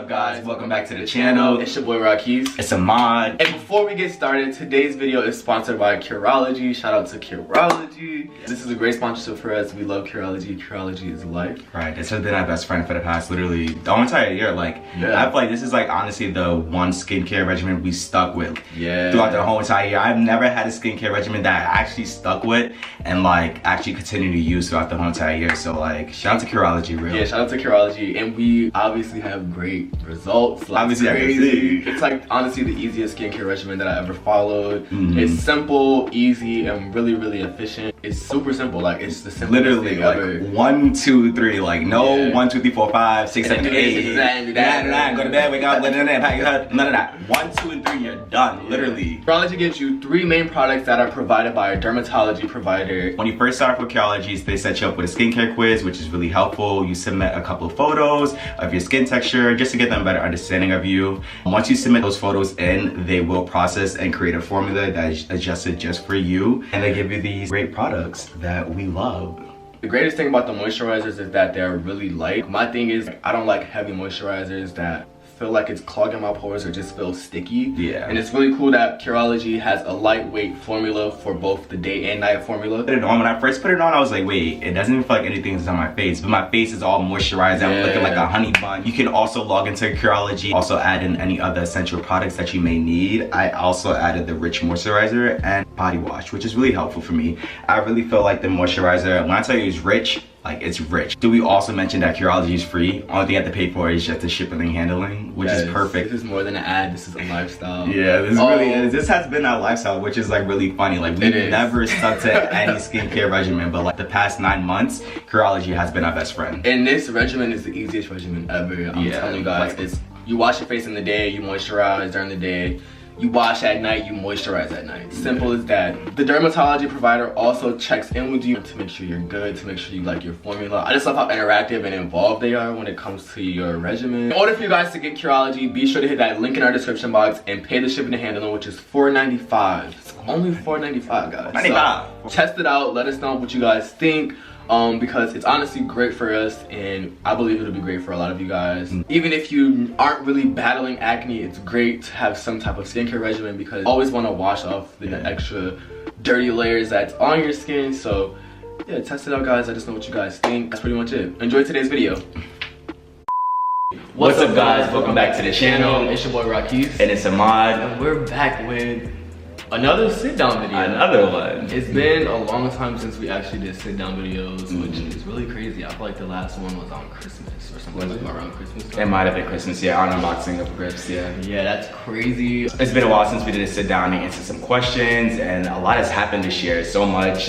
up guys, welcome back to the channel. It's your boy Rahquise. It's Ahmad. And before we get started, today's video is sponsored by Curology. Shout out to Curology. This is a great sponsorship for us. We love Curology. Curology is life. Right, this has been our best friend for the past literally the whole entire year. I feel like this is like honestly the one skincare regimen we stuck with throughout the whole entire year. I've never had a skincare regimen that I actually stuck with and like actually continue to use throughout the whole entire year. So like shout out to Curology, real. Yeah, shout out to Curology. And we obviously have great results. Like, obviously crazy. It's like honestly the easiest skincare regimen that I ever followed. It's simple, easy, and really efficient. It's super simple. Like it's the simplest literally thing like ever. 1, 2, 3. Like no 1, 2, 3, 4, 5, 6, 7, 8. Go to bed, wake up, none of that. 1, 2, and 3, you're done. Literally. Curology gives you 3 main products that are provided by a dermatology provider. When you first start off with Curology, they set you up with a skincare quiz, which is really helpful. You submit a couple of photos of your skin texture just to get them a better understanding of you. Once you submit those photos in, they will process and create a formula that is adjusted just for you. And they give you these great products that we love. The greatest thing about the moisturizers is that they're really light. My thing is I don't like heavy moisturizers that feel like it's clogging my pores or just feel sticky. Yeah. And it's really cool that Curology has a lightweight formula for both the day and night formula. When I first put it on, I was like, wait, it doesn't feel like anything's on my face, but my face is all moisturized. I'm looking like a honey bun. You can also log into Curology, also add in any other essential products that you may need. I also added the rich moisturizer and body wash, which is really helpful for me. I really feel like the moisturizer, when I tell you it's rich, like it's rich. Do we also mention that Curology is free? Only thing you have to pay for is just the shipping and handling, which is perfect. This is more than an ad, this is a lifestyle. Yeah, this really is. This has been our lifestyle, which is like really funny. Like we've never stuck to any skincare regimen, but like the past 9 months, Curology has been our best friend. And this regimen is the easiest regimen ever. I'm telling you guys, it's you wash your face in the day, you moisturize during the day. You wash at night, you moisturize at night. Simple as that. The dermatology provider also checks in with you to make sure you're good, to make sure you like your formula. I just love how interactive and involved they are when it comes to your regimen. In order for you guys to get Curology, be sure to hit that link in our description box and pay the shipping and handling, which is $4.95. It's only $4.95, guys. $4.95. So, test it out, let us know what you guys think. Because it's honestly great for us and I believe it'll be great for a lot of you guys. Even if you aren't really battling acne, it's great to have some type of skincare regimen because you always want to wash off the extra dirty layers that's on your skin. So yeah, test it out guys, let us know what you guys think. That's pretty much it. Enjoy today's video. What's up guys, welcome back to the channel. It's your boy Rahquise. And it's Ahmad. And we're back with another sit down video. Another one. It's been a long time since we actually did sit down videos, which is really crazy. I feel like the last one was on Christmas or something like around Christmas time. It might have been Christmas, yeah, on unboxing of grips, yeah. Yeah, that's crazy. It's been a while since we did a sit down and answer some questions, and a lot has happened this year, so much.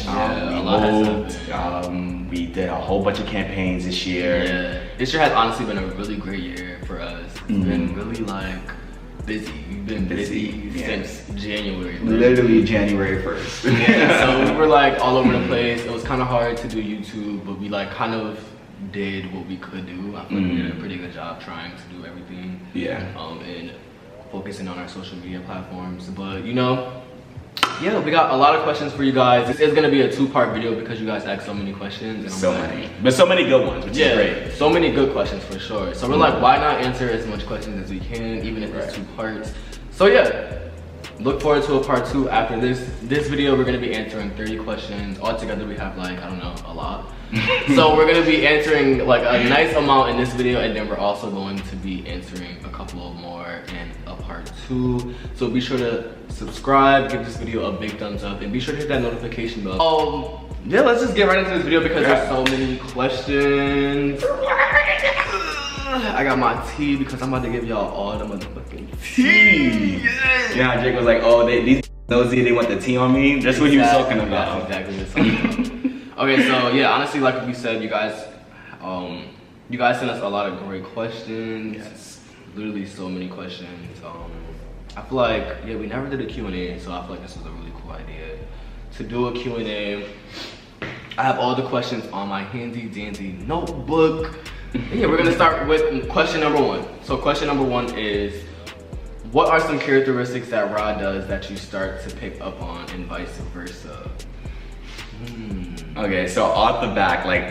We did a whole bunch of campaigns this year. Yeah, this year has honestly been a really great year for us. It's been really like busy. We've been busy since January. Literally January 1st. Yeah, so we were like all over the place. It was kind of hard to do YouTube, but we like kind of did what we could do. I feel like we did a pretty good job trying to do everything. Yeah. And focusing on our social media platforms. But you know, yeah, we got a lot of questions for you guys. This is gonna be a 2-part video because you guys asked so many questions. And but so many good ones, which is great. So many good questions for sure. So we're like, why not answer as much questions as we can, even if it's 2 parts. So yeah, look forward to a part 2 after this video. We're gonna be answering 30 questions. Altogether we have like, I don't know, a lot. So we're gonna be answering like a nice amount in this video, and then we're also going to be answering a couple of more in a part 2. So be sure to subscribe, give this video a big thumbs up, and be sure to hit that notification bell. Yeah, let's just get right into this video because there's so many questions. I got my tea because I'm about to give y'all all the motherfucking tea. Yeah, Jake was like, oh, these nosy, they want the tea on me. That's what he was talking about. That's exactly what he was talking about. Okay, so yeah, honestly, like we said, you guys sent us a lot of great questions. Yes. Literally so many questions. I feel like, yeah, we never did a Q&A, so I feel like this was a really cool idea to do a Q&A. I have all the questions on my handy dandy notebook. Yeah, we're gonna start with question number 1. So question number 1 is, what are some characteristics that Rod does that you start to pick up on and vice versa? Okay, so off the back, like,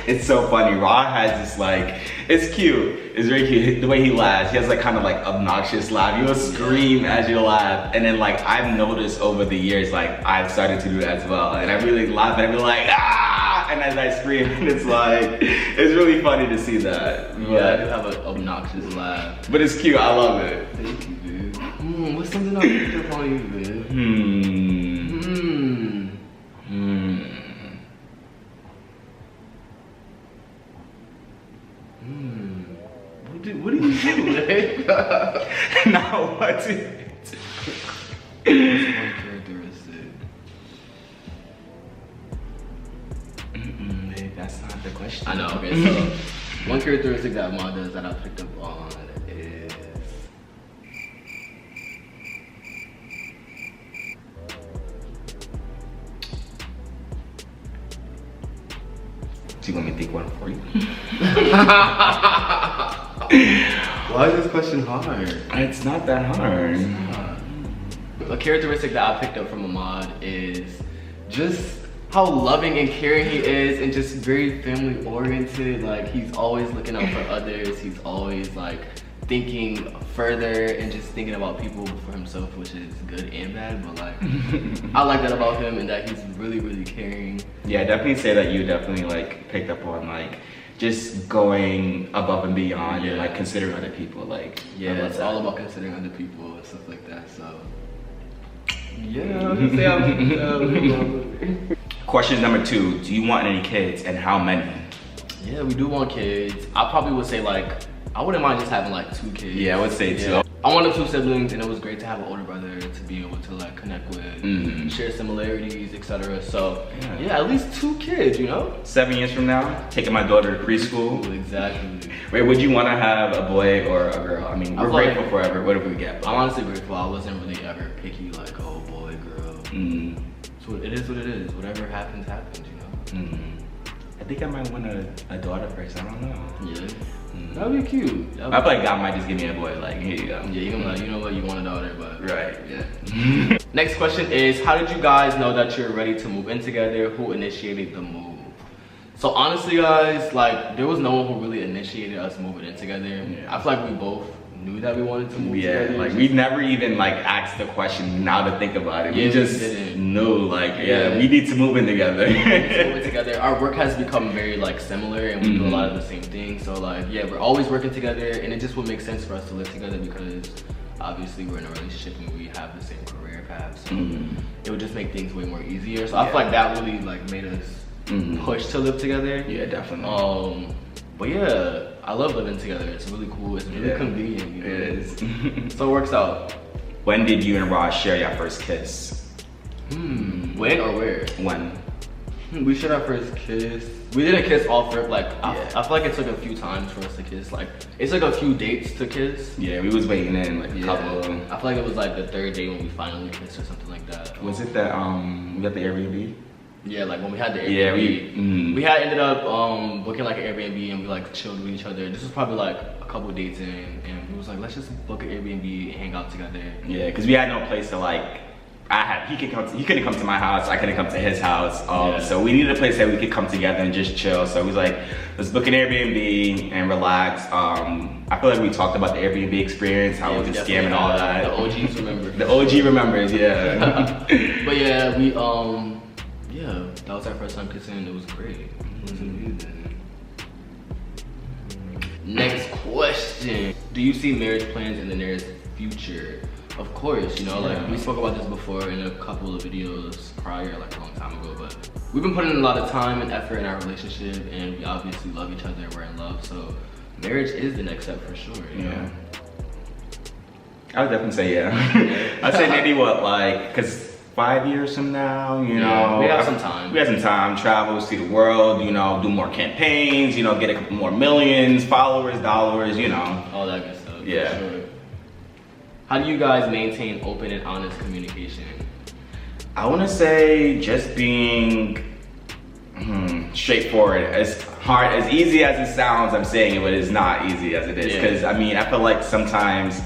it's so funny. Ra has this, like, it's cute. It's very cute. The way he laughs, he has like kind of like obnoxious laugh. You will scream as you laugh. And then like, I've noticed over the years, like, I've started to do that as well. And I really laugh and I be like, ah! And as I scream, and it's like, it's really funny to see that. Yeah, I do have an obnoxious laugh. But it's cute, I love it. Thank you, dude. What's something I picked up on you, dude? What do you do? Now what? What's one characteristic? Babe, that's not the question. I know. Okay, so one characteristic that Ahmad does that I picked up on is Do you want me to think one for you? Why is this question hard? It's not that hard. A characteristic that I picked up from Ahmad is just how loving and caring he is, and just very family oriented. Like, he's always looking out for others. He's always like thinking further and just thinking about people before himself, which is good and bad, but like I like that about him, and that he's really, really caring. Yeah, I definitely say that you definitely like picked up on like just going above and beyond and like considering other people. Like, yeah, it's all about considering other people and stuff like that. So yeah, I would say I'm Question number 2, do you want any kids and how many? Yeah, we do want kids. I probably would say like, I wouldn't mind just having like 2 kids. Yeah, I would say 2. Yeah. I wanted 2 siblings, and it was great to have an older brother to be able to like connect with, share similarities, etc. So yeah, at least 2 kids, you know? 7 years from now, taking my daughter to preschool. Exactly. Wait, would you want to have a boy or a girl? I mean, we're grateful like, forever. What if we get? I'm honestly grateful. I wasn't really ever picky, like, oh, boy, girl. So it is what it is. Whatever happens, happens, you know? I think I might want a daughter first. I don't know. Yeah. That'd be cute. I feel like God might just give me a boy. Like, here you go. Yeah, you're gonna be like, you know what, you want a daughter, but right. Yeah. Next question is, how did you guys know that you're ready to move in together? Who initiated the move? So honestly, guys, like, there was no one who really initiated us moving in together. Yeah. I feel like we both knew that we wanted to move together. Like, we never even like asked the question now to think about it. Yeah, we just knew, like, we need to move in together. Moving together. Our work has become very like similar, and we do a lot of the same things. So like, yeah, we're always working together, and it just would make sense for us to live together because obviously we're in a relationship and we have the same career path. So it would just make things way more easier. So I feel like that really like made us push to live together. Yeah, definitely. But yeah, I love living together. It's really cool. It's really convenient. You know? It is. So it works out. When did you and Ross share your first kiss? When or where? When? We shared our first kiss. We didn't kiss all for like. I feel like it took a few times for us to kiss. Like, it's like a few dates to kiss. Yeah, we was waiting in like a couple. I feel like it was like the 3rd day when we finally kissed or something like that. Was it that we got the Airbnb? Yeah, like when we had the Airbnb, we had ended up booking like an Airbnb, and we like chilled with each other. This was probably like a couple dates in, and we was like, let's just book an Airbnb and hang out together. Yeah, because we had no place to like. He couldn't come to my house. I couldn't come to his house. So we needed a place that we could come together and just chill. So we was like, let's book an Airbnb and relax. I feel like we talked about the Airbnb experience, how it was a scam and all that. The OGs remember. The OG remembers, yeah. But yeah, we yeah, that was our first time kissing. It was great. It was amazing. Next question: do you see marriage plans in the nearest future? Of course, you know, like we spoke about this before in a couple of videos prior, like a long time ago, but we've been putting in a lot of time and effort in our relationship, and we obviously love each other, we're in love, so marriage is the next step for sure, you know? I would definitely say I'd say maybe because 5 years from now, you know, we have some time. We have some time, travel, see the world, you know, do more campaigns, you know, get a couple more millions, followers, dollars, you know. All that good stuff. Yeah. For sure. How do you guys maintain open and honest communication? I want to say just being straightforward. As hard, as easy as it sounds, I'm saying it, but it's not easy as it is. Because I mean, I feel like sometimes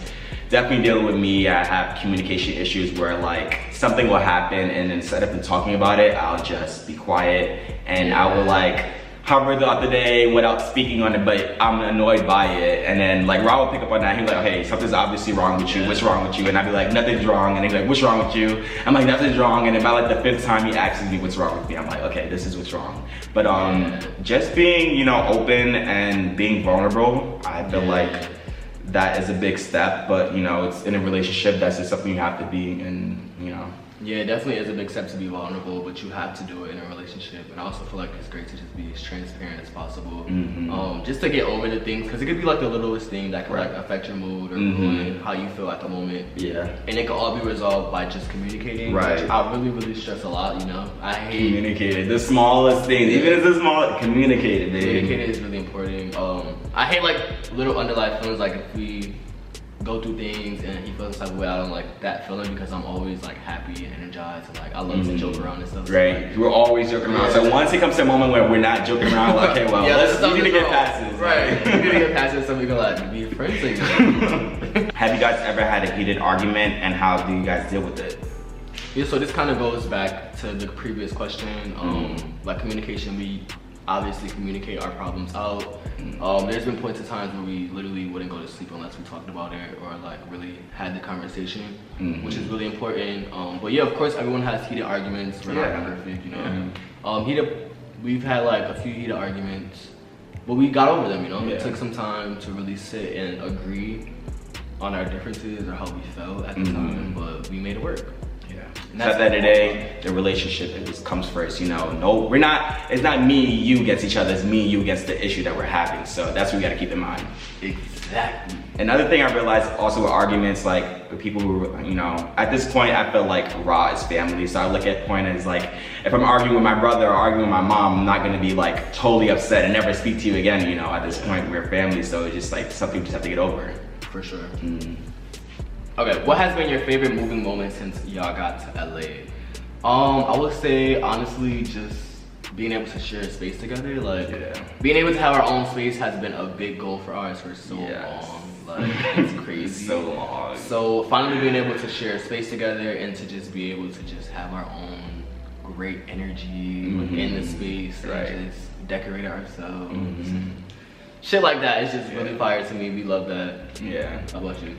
definitely dealing with me. I have communication issues where like something will happen and instead of talking about it, I'll just be quiet and I will like hover throughout the day without speaking on it, but I'm annoyed by it. And then like Rob will pick up on that. He'll be like, hey, something's obviously wrong with you. What's wrong with you? And I'd be like, nothing's wrong. And he'd be like, what's wrong with you? I'm like, nothing's wrong. And then by like the 5th time he asks me what's wrong with me, I'm like, okay, this is what's wrong. But just being, you know, open and being vulnerable, I feel like that is a big step. But you know, it's in a relationship, that's just something you have to be, and you know. Yeah, it definitely is a big step to be vulnerable, but you have to do it in a relationship. And I also feel like it's great to just be as transparent as possible, just to get over the things, because it could be like the littlest thing that could like affect your mood or ruin how you feel at the moment. Yeah, and it can all be resolved by just communicating. Right. Which I really stress a lot. You know, I hate communicating. The smallest things, even if it's small, communicating. Communicating is really important. I hate like little underlying feelings, like if we go through things and he feels the type of way, I don't like that feeling because I'm always like happy and energized and like I love to joke around and stuff. Right, so, like, we're always joking around. So once it comes to a moment where we're not joking around, like, okay, well, we need to get past this. Right, we need to get past this so we can like be friends again. Have you guys ever had a heated argument and how do you guys deal with it? Yeah, so this kind of goes back to the previous question. Like communication, we obviously communicate our problems out. There's been points of times where we literally wouldn't go to sleep unless we talked about it or like really had the conversation, which is really important. But yeah, of course, everyone has heated arguments. We're not perfect, you know. We've had like a few heated arguments, but we got over them, you know. It took some time to really sit and agree on our differences or how we felt at the time, but we made it work. At the end of the day, the relationship, it just comes first, you know. No, it's not me, you against each other, it's me, you against the issue that we're having. So that's what we gotta keep in mind. Exactly. Another thing I realized also with arguments, like with people who, you know, at this point I feel like Ra is family. So I look at point as like, if I'm arguing with my brother or arguing with my mom, I'm not gonna be like totally upset and never speak to you again, you know. At this point, we're family, so it's just like something we just have to get over. For sure. Okay, what has been your favorite moving moment since y'all got to LA? I would say honestly just being able to share a space together. Like being able to have our own space has been a big goal for ours for so long. Like it's crazy. So long. So finally being able to share a space together and to just be able to just have our own great energy in the space and just decorate ourselves. Shit like that is just really fire to me. We love that. Yeah. How about you?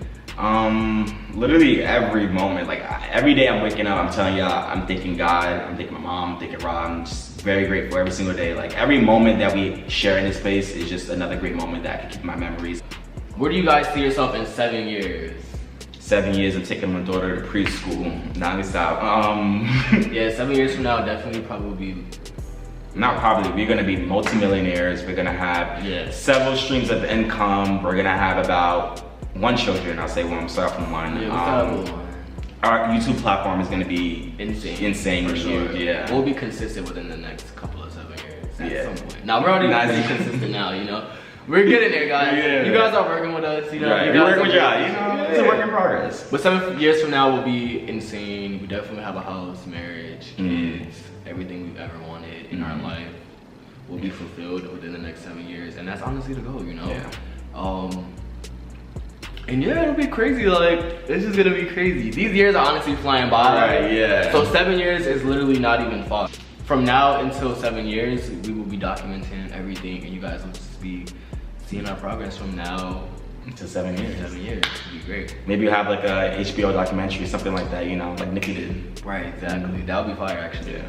Literally every moment, like every day I'm waking up, I'm telling y'all, I'm thanking God, I'm thanking my mom, I'm thanking Rob. I'm just very grateful every single day. Like every moment that we share in this space is just another great moment that I can keep in my memories. Where do you guys see yourself in 7 years? 7 years, I'm taking my daughter to preschool, non-stop. Yeah, 7 years from now, definitely probably. Not probably, we're gonna be multimillionaires. We're gonna have several streams of income. We're gonna have about 1 children, I'll say one, start from 1. Our YouTube platform is gonna be insane for sure. Yeah. We'll be consistent within the next couple of 7 years at some point. Now we're already pretty consistent now, you know. We're getting there, guys. You guys are working with us, you know. We're working with y'all, you know. It's a work in progress. But 7 years from now will be insane. We definitely have a house, marriage, kids, everything we've ever wanted in our life will be fulfilled within the next 7 years, and that's honestly the goal, you know. And yeah, it'll be crazy. Like, it's just gonna be crazy. These years are honestly flying by. Right, So 7 years is literally not even far. From now until 7 years, we will be documenting everything, and you guys will just be seeing our progress from now to 7 years. 7 years, it'd be great. Maybe you'll have like a HBO documentary, something like that, you know, like Nikki did. Right, exactly. That would be fire, actually.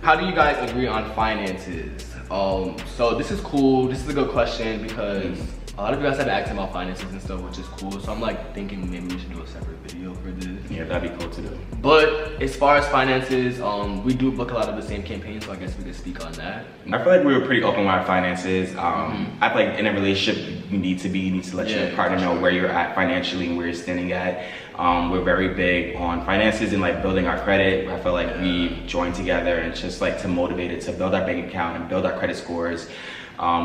How do you guys agree on finances? So this is cool. This is a good question because a lot of you guys have asked about finances and stuff, which is cool. So I'm like thinking maybe we should do a separate video for this. Yeah, that'd be cool to do. But as far as finances, we do book a lot of the same campaigns, so I guess we could speak on that. I feel like we were pretty open with our finances. I feel like in a relationship, you need to let your partner know where you're at financially and where you're standing at. We're very big on finances and like building our credit. I feel like we join together and just like to motivate it to build our bank account and build our credit scores.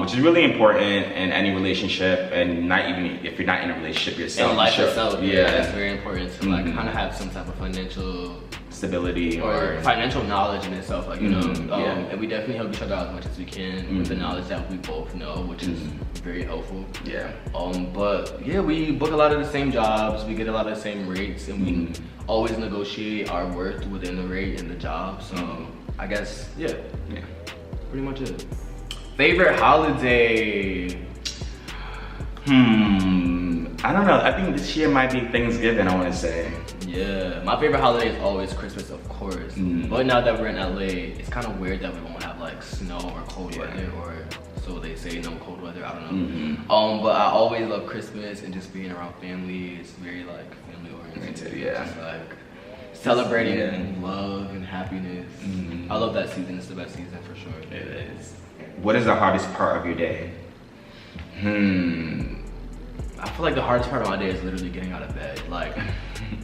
Which is really important in any relationship, and not even if you're not in a relationship yourself. And life itself, that's very important to like kind of have some type of financial stability or financial knowledge in itself, like, you know, and we definitely help each other out as much as we can with the knowledge that we both know, which is very helpful. Yeah. But yeah, we book a lot of the same jobs, we get a lot of the same rates, and we always negotiate our worth within the rate and the job. So I guess, yeah, pretty much it. Favorite holiday? I don't know. I think this year might be Thanksgiving, I want to say. Yeah, my favorite holiday is always Christmas, of course. But now that we're in LA, it's kind of weird that we won't have like snow or cold weather, or so they say, no cold weather, I don't know. But I always love Christmas and just being around family. It's very like family oriented. Yeah. Just like celebrating love and happiness. I love that season. It's the best season for sure. It is. What is the hardest part of your day? I feel like the hardest part of my day is literally getting out of bed. Like,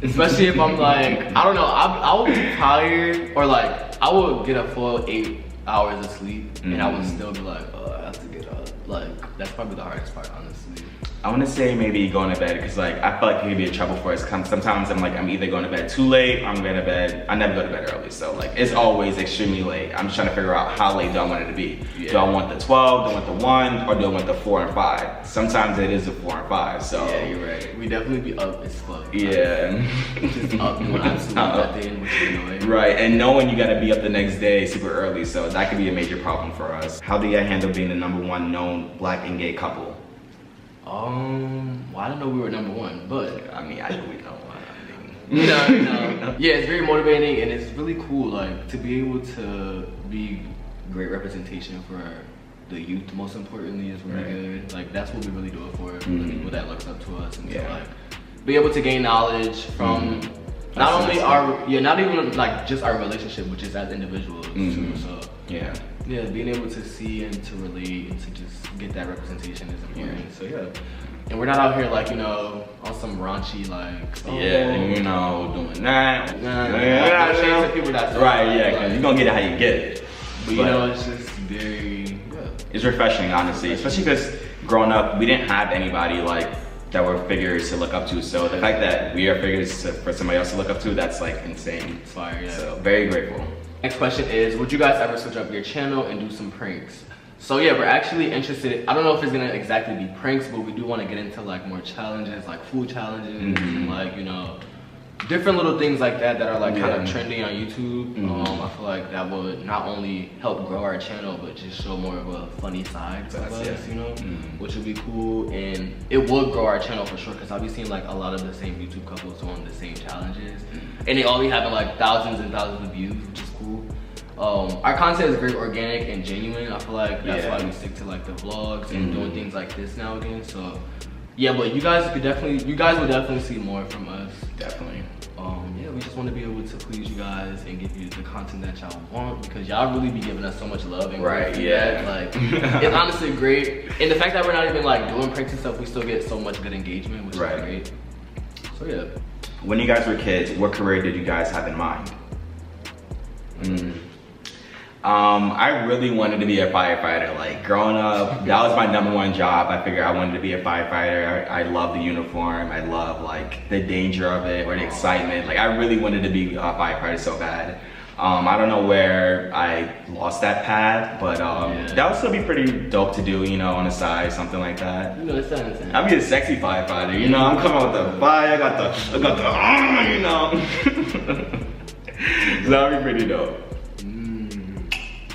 especially if I'm like, I don't know, I will be tired, or like, I will get a full 8 hours of sleep, and I will still be like, oh, I have to get up. Like, that's probably the hardest part, honestly. I want to say maybe going to bed, because like I feel like it could be a trouble for us. Sometimes I'm either going to bed too late, or I'm going to bed. I never go to bed early, so like it's always extremely late. I'm just trying to figure out how late do I want it to be. Do I want the 12? Do I want the 1? Or do I want the 4 and 5? Sometimes it is the 4 and 5. So yeah, you're right. We definitely be up as fuck. Yeah. Just up doing absolutely nothing, which is annoying. Right, and knowing you got to be up the next day super early, so that could be a major problem for us. How do you handle being the #1 known black and gay couple? Well, I didn't know we were #1, but I mean, I know we know. You know, yeah, it's very motivating, and it's really cool, like, to be able to be great representation for the youth, most importantly, is really good. Like, that's what we really do it for, the people that looks up to us, and to like be able to gain knowledge from not only not even like just our relationship, which is as individuals too. So yeah, being able to see and to relate and to just get that representation is important. So yeah. And we're not out here like, you know, on some raunchy like, you know, doing that. Nah, people that's right, because you're gonna get it how you get it. But you know, it's just very, it's refreshing, honestly, especially because growing up, we didn't have anybody like that were figures to look up to. So the fact that we are figures for somebody else to look up to, that's like insane. It's fire, yeah. So very grateful. Next question is, would you guys ever switch up your channel and do some pranks? So yeah, we're actually interested, I don't know if it's gonna exactly be pranks, but we do want to get into like more challenges, like food challenges, and like, you know, different little things like that that are like kind of trending on YouTube. I feel like that would not only help grow our channel, but just show more of a funny side to us, you know, which would be cool. And it would grow our channel for sure, because I'll be seeing like a lot of the same YouTube couples doing the same challenges, and they all be having like thousands and thousands of views, which is cool. Our content is very organic and genuine. I feel like that's why we stick to like the vlogs and doing things like this now again. So yeah, but you guys will definitely see more from us. Definitely. Yeah, we just want to be able to please you guys and give you the content that y'all want, because y'all really be giving us so much love and like it's honestly great. And the fact that we're not even like doing pranks and stuff, we still get so much good engagement, which is great. So yeah. When you guys were kids, what career did you guys have in mind? I really wanted to be a firefighter. Like growing up, that was my #1 job. I figured I wanted to be a firefighter. I love the uniform. I love like the danger of it or the excitement. Like I really wanted to be a firefighter so bad. I don't know where I lost that path, but that would still be pretty dope to do, you know, on the side, something like that. You know, it's insane. I'd be a sexy firefighter, you know. I'm coming with the fire. I got the you know. So that'd be pretty dope.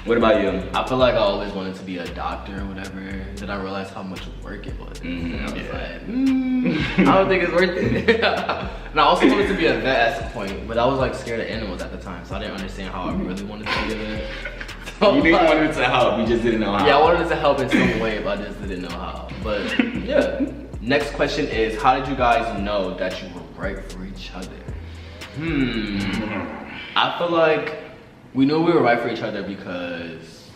What about you? I feel like I always wanted to be a doctor or whatever. Then I realized how much work it was. And I was like, I don't think it's worth it. And I also wanted to be a vet at some point, but I was like scared of animals at the time, so I didn't understand how I really wanted to be a vet. So, you didn't want it to help, you just didn't know how. Yeah, I wanted it to help in some way, but I just didn't know how. But yeah. Next question is, how did you guys know that you were right for each other? I feel like we knew we were right for each other because...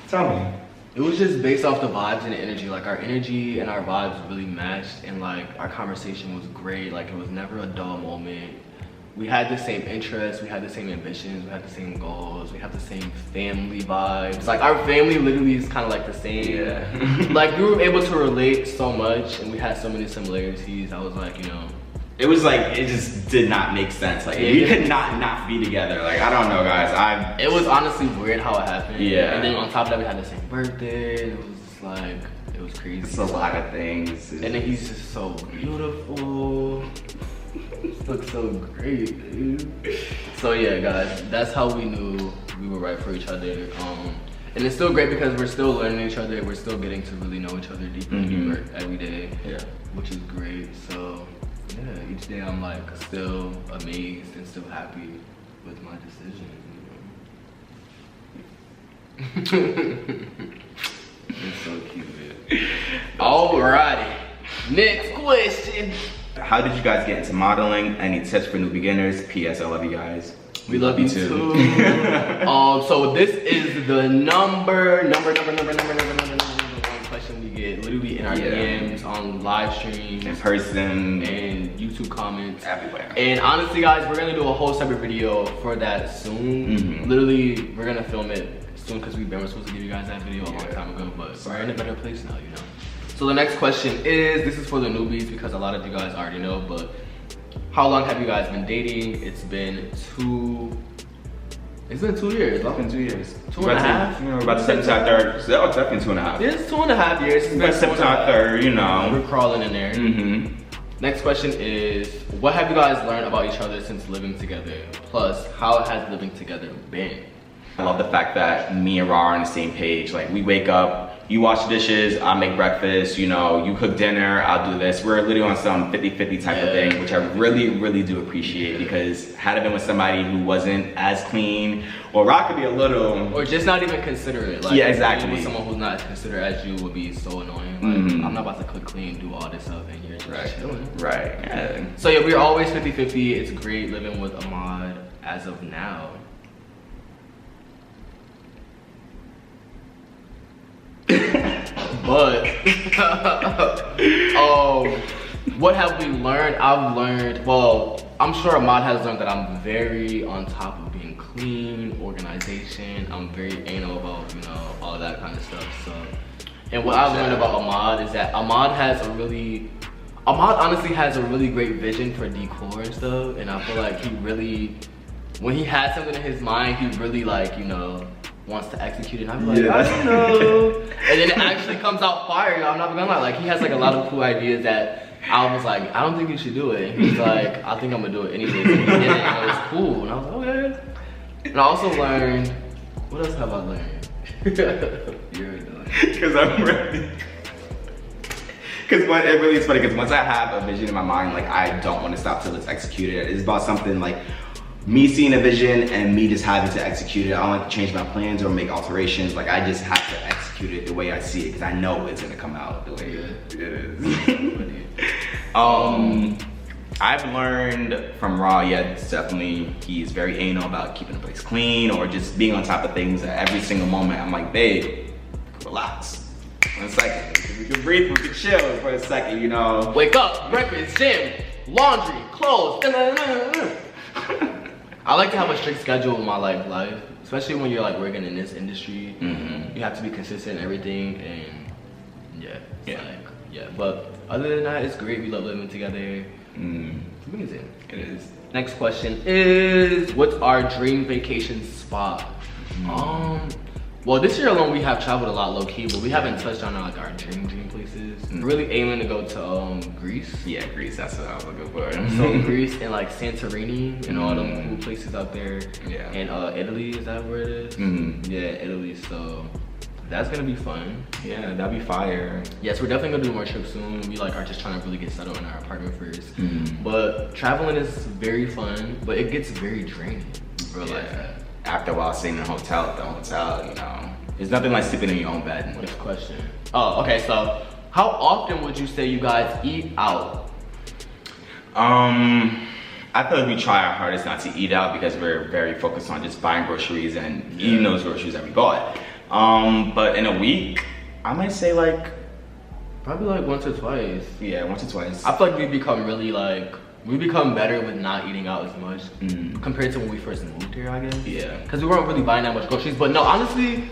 Tell me. It was just based off the vibes and the energy. Like our energy and our vibes really matched, and like our conversation was great. Like it was never a dull moment. We had the same interests, we had the same ambitions, we had the same goals, we had the same family vibes. Like our family literally is kind of like the same. Like we were able to relate so much, and we had so many similarities. I was like, you know, it was like, it just did not make sense. Like, we could not be together. Like, I don't know, guys. It was honestly weird how it happened. Yeah. And then on top of that, we had the same birthday. It was just like, it was crazy. It's a lot of things. And then he's just so beautiful. Looks so great, dude. So yeah, guys, that's how we knew we were right for each other. And it's still great because we're still learning each other. We're still getting to really know each other deeper and deeper every day. Yeah, which is great. So yeah, each day I'm like still amazed and still happy with my decision. It's so cute. Alrighty, next question. How did you guys get into modeling? Any tips for new beginners? P.S. I love you guys. We love you too. So this is the number one question we get literally in our DMs, on live streams, in person, and YouTube comments, everywhere. And honestly, guys, we're gonna do a whole separate video for that soon. Literally, we're gonna film it soon because we were supposed to give you guys that video a long time ago, but we're in a better place now, you know. So the next question is, this is for the newbies because a lot of you guys already know, but how long have you guys been dating? It's been 2 years. It's been 2 years. Two and a half? You know, we're about to step into our third. So that was definitely 2.5. It's 2.5 years. It's been step into our third, you know. We're crawling in there. Next question is, what have you guys learned about each other since living together? Plus, how has living together been? I love the fact that me and Ra are on the same page. Like, we wake up, you wash the dishes, I make breakfast, you know, you cook dinner, I'll do this. We're literally on some 50-50 type of thing, which I really do appreciate, because had I been with somebody who wasn't as clean, or Ra could be a little... Or just not even considerate. Like, yeah, exactly. With someone who's not as considerate as you would be so annoying. Like, I'm not about to cook clean, do all this stuff, and you're just chilling. Right. Yeah. So yeah, we're always 50-50. It's great living with Ahmad as of now. But what have we learned? I've learned, well, I'm sure Ahmad has learned that I'm very on top of being clean, organization. I'm very anal about, you know, all of that kind of stuff. So, and what I've learned about Ahmad is that Ahmad honestly has a really great vision for decor and stuff. And I feel like he really, when he has something in his mind, he really, like, you know, wants to execute it. And I'm like, I don't know. And then it actually comes out fire, y'all. I'm not gonna lie. Like, he has like a lot of cool ideas that I was like, I don't think you should do it. And he's like, I think I'm gonna do it anyway. So he did it, and it was cool. And I was like, okay. And I also learned, what else have I learned? You're annoying. Because I'm ready. Because it really is funny, because once I have a vision in my mind, like, I don't want to stop till it's executed. It's about something like me seeing a vision and me just having to execute it. I don't like to change my plans or make alterations. Like, I just have to execute it the way I see it, because I know it's gonna come out the way it is. I've learned from Ra, it's definitely, he's very anal about keeping the place clean or just being on top of things at every single moment. I'm like, babe, relax. 1 second. We can breathe, we can chill for a second, you know. Wake up, breakfast, gym, laundry, clothes. I like to have a strict schedule in my life, especially when you're like working in this industry. You have to be consistent in everything, and but other than that, it's great. We love living together. It's amazing. It is. Next question is, what's our dream vacation spot? Well, this year alone we have traveled a lot low key, but we haven't touched on like our dream places. Really aiming to go to Greece. Yeah, Greece, that's what I was looking for. So Greece and like Santorini and all them cool places out there. Yeah. And Italy, is that where it is? Yeah, Italy. So that's gonna be fun. Yeah, that'd be fire. Yes, we're definitely gonna do more trips soon. We like are just trying to really get settled in our apartment first. But traveling is very fun, but it gets very draining. Real life. After a while staying in a hotel at the hotel, you know, there's nothing like sleeping in your own bed. Next question. Oh, okay, so how often would you say you guys eat out? I feel like we try our hardest not to eat out because we're very focused on just buying groceries and eating those groceries that we bought. But in a week, I might say like, probably like once or twice. Yeah, once or twice. I feel like we become better with not eating out as much compared to when we first moved here, I guess. Yeah. Because we weren't really buying that much groceries. But no, honestly,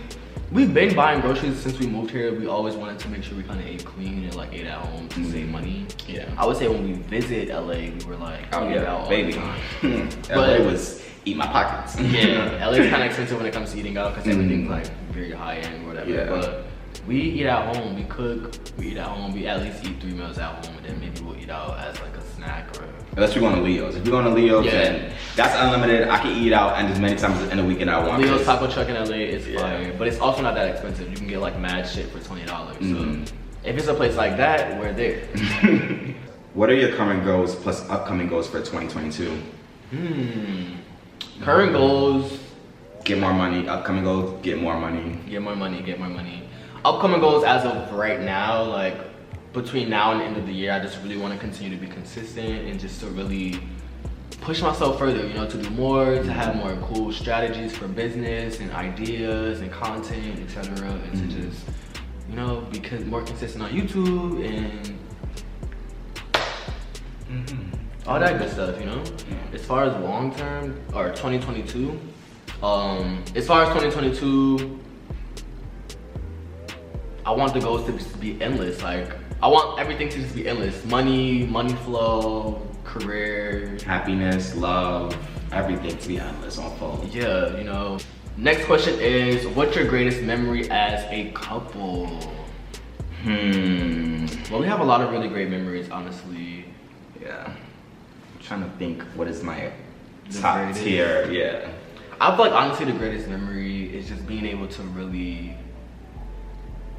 We've been buying groceries since we moved here. We always wanted to make sure we kind of ate clean and like ate at home to save money. Yeah. I would say when we visit LA, we were like, Oh eat out yeah, all baby. the time. LA was eat my pockets. Yeah, LA's kind of expensive when it comes to eating out because everything's like very high end or whatever. Yeah. But we eat at home. We cook. We eat at home. We at least eat 3 meals at home, and then maybe we'll eat out as like a snack or. Unless we're going to Leo's. If we're going to Leo's, Yeah. then that's unlimited. I can eat out and as many times in a weekend I want. Leo's taco truck in LA is Yeah. fire, but it's also not that expensive. You can get like mad shit for $20. Mhm. So if it's a place like that, we're there. What are your current goals plus upcoming goals for 2022? Current goals. Get more money. Upcoming goals, get more money. Get more money, get more money. Upcoming goals as of right now, like between now and the end of the year, I just really want to continue to be consistent and just to really push myself further, you know, to do more, to have more cool strategies for business and ideas and content, etc. And to just, you know, be more consistent on YouTube and all that good stuff, you know? As far as long term, or 2022, as far as 2022, I want the goals to just be endless. Like, I want everything to just be endless. Money flow, career. Happiness, love, everything to be endless on phone. Yeah, you know. Next question is, what's your greatest memory as a couple? Well, we have a lot of really great memories, honestly. Yeah. I'm trying to think what is my The top greatest. tier. Yeah. I feel like honestly the greatest memory is just being able to really,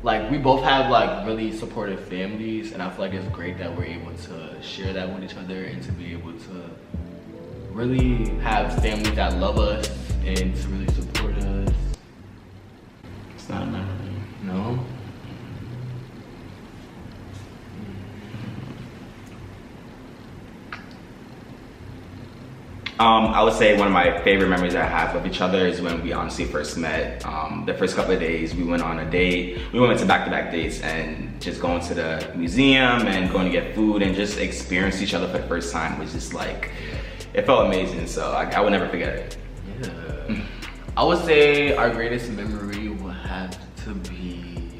like, we both have like really supportive families, and I feel like it's great that we're able to share that with each other and to be able to really have families that love us and to really support us. It's not a memory. No? I would say one of my favorite memories I have of each other is when we honestly first met. The first couple of days we went on a date. We went to back-to-back dates and just going to the museum and going to get food and just experience each other for the first time was just like, it felt amazing. So I would never forget it. Yeah. I would say our greatest memory would have to be,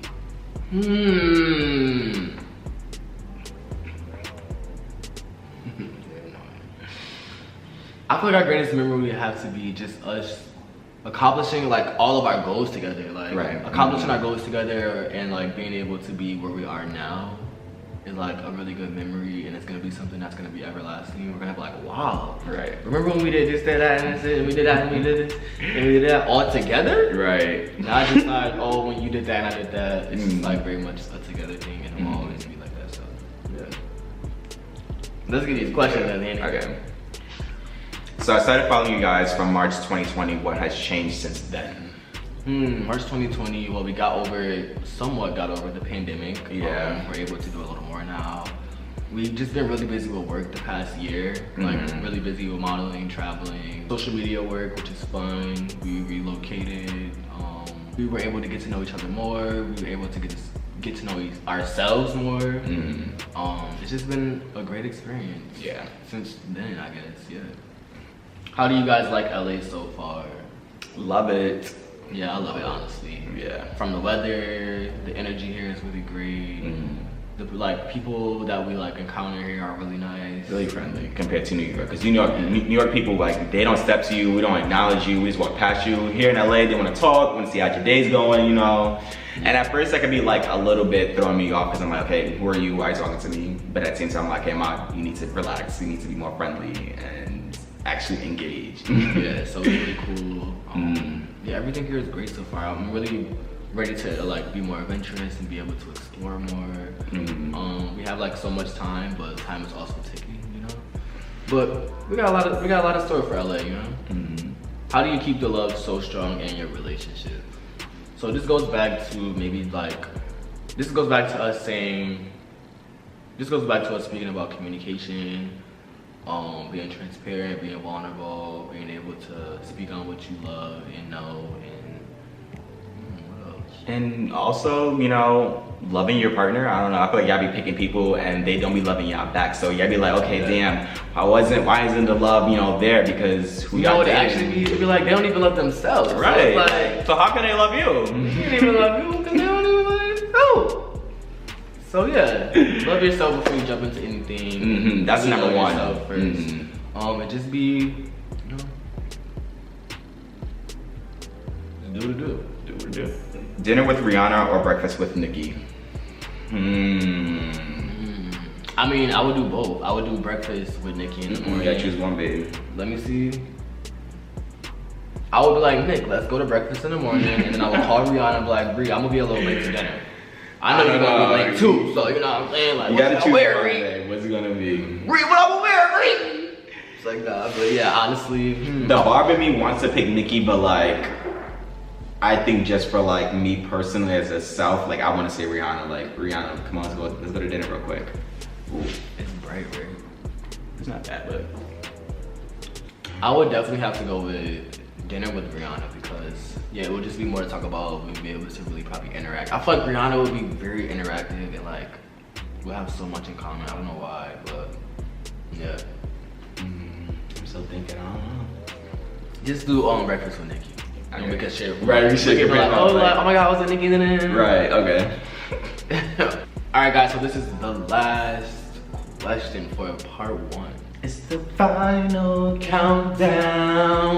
I feel like our greatest memory would have to be just us accomplishing like all of our goals together, like accomplishing our goals together and like being able to be where we are now is like a really good memory, and it's gonna be something that's gonna be everlasting. We're gonna be like, wow, remember when we did this, that, and this, and we did that, and we did this, and we did that all together? Right. Not just like, oh, when you did that and I did that. It's just like very much a together thing, and it'll always be like that. So yeah. Let's get these questions at the end. Okay. So I started following you guys from March 2020. What has changed since then? March 2020, well, we somewhat got over the pandemic. Yeah. We're able to do a little more now. We've just been really busy with work the past year. Like really busy with modeling, traveling, social media work, which is fun. We relocated. We were able to get to know each other more. We were able to get to know ourselves more. It's just been a great experience. Yeah. Since then, I guess, yeah. How do you guys like LA so far? Love it. Yeah, I love it, honestly. Yeah. From the weather, the energy here is really great. The like people that we like encounter here are really nice. Really friendly compared to New York. Because New York people, like, they don't step to you, we don't acknowledge you, we just walk past you. Here in LA, they want to talk, want to see how your day's going, you know. And at first that could be like a little bit throwing me off because I'm like, okay, who are you? Why are you talking to me? But at the same time, I'm like, hey, you need to relax, you need to be more friendly and actually engage. Yeah, so it's really cool. Yeah, everything here is great so far. I'm really ready to like be more adventurous and be able to explore more. We have like so much time, but time is also ticking, you know. But we got a lot of story for LA, you know. How do you keep the love so strong in your relationship? So this goes back to us speaking about communication, being transparent, being vulnerable, being able to speak on what you love and know, and what else? And also, you know, loving your partner. I don't know, I feel like y'all be picking people and they don't be loving y'all back. So y'all be like, okay, damn, why isn't the love, you know, there? Because who y'all dating? Actually be like, they don't even love themselves. Right. So, like, so how can they love you? They don't even love you because they don't even love themselves. So yeah, love yourself before you jump into anything. That's number one. Yourself first. And just be, you know, do what it do. Dinner with Rihanna or breakfast with Nicki? I mean, I would do both. I would do breakfast with Nicki in the morning. Yeah, choose one, baby. Let me see. I would be like, Nick, let's go to breakfast in the morning, and then I would call Rihanna and be like, Bri, I'm gonna be a little late to dinner. I know you're gonna be late too, so you know what I'm saying? Like, you gotta choose one. What's it gonna be? Bri, what I'm gonna wear, Bri? It's like, nah, but yeah, honestly. The barb in me wants to pick Nicki, but like, I think just for like me personally as a self, like I want to say Rihanna. Like Rihanna, come on, let's go to dinner real quick. Ooh, it's bright, right? It's not bad, but I would definitely have to go with dinner with Rihanna because yeah, it would just be more to talk about. We'd be able to really probably interact. I feel like Rihanna would be very interactive and like we'll have so much in common. I don't know why, but yeah. I'm still thinking. I don't know. Just do breakfast with Nicki. And we could share. Right, we should. Like, oh my God, what's the Nicki in it? Right. Okay. All right, guys. So this is the last question for part 1. It's the final countdown.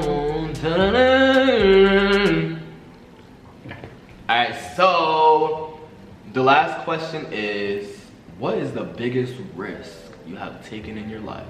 Alright, so the last question is, what is the biggest risk you have taken in your life?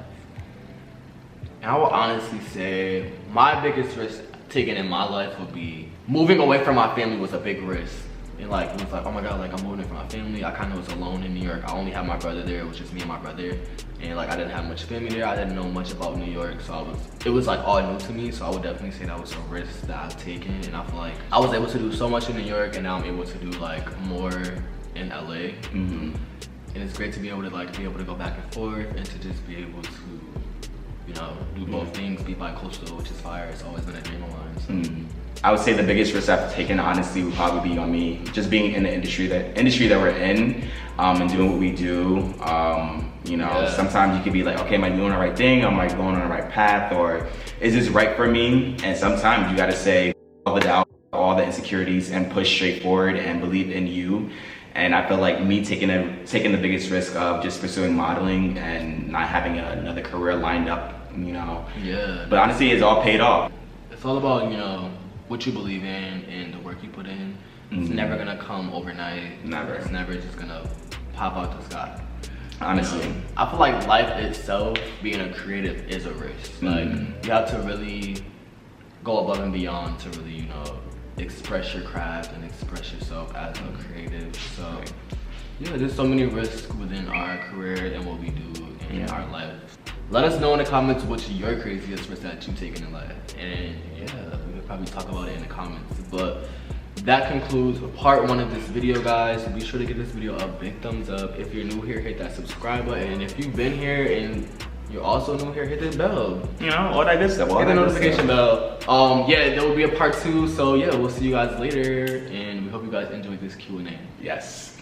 And I will honestly say my biggest risk taken in my life would be moving away from my family was a big risk. And like, it was like, oh my God, like I'm moving from my family. I kind of was alone in New York. I only had my brother there. It was just me and my brother. And like, I didn't have much family there. I didn't know much about New York. So it was like all new to me. So I would definitely say that was a risk that I've taken. And I feel like I was able to do so much in New York and now I'm able to do like more in LA. And it's great to be able to go back and forth and to just be able to, you know, do both things, be bi-coastal, which is fire. It's always been a dream of mine. So. I would say the biggest risk I've taken, honestly, would probably be on me. Just being in the industry that we're in, and doing what we do. You know, sometimes you could be like, okay, am I doing the right thing? Am I going on the right path? Or is this right for me? And sometimes you gotta say all the doubt, all the insecurities, and push straight forward and believe in you. And I feel like me taking the biggest risk of just pursuing modeling and not having another career lined up, you know. Yeah. But honestly, it's all paid off. It's all about, you know, what you believe in and the work you put in. It's never gonna come overnight. Never. It's never just gonna pop out the sky. Honestly. You know, I feel like life itself, being a creative, is a risk. Like, you have to really go above and beyond to really, you know, express your craft and express yourself as a creative. So, yeah, there's so many risks within our career and what we do in our life. Let us know in the comments what's your craziest risk that you've taken in life. And yeah, we could probably talk about it in the comments. But that concludes part 1 of this video, guys. Be sure to give this video a big thumbs up. If you're new here, hit that subscribe button. And if you've been here and you're also new here, hit the bell. You know, all that good stuff. Hit the notification bell. Yeah, there will be a part 2. So yeah, we'll see you guys later. And we hope you guys enjoyed this Q&A. Yes.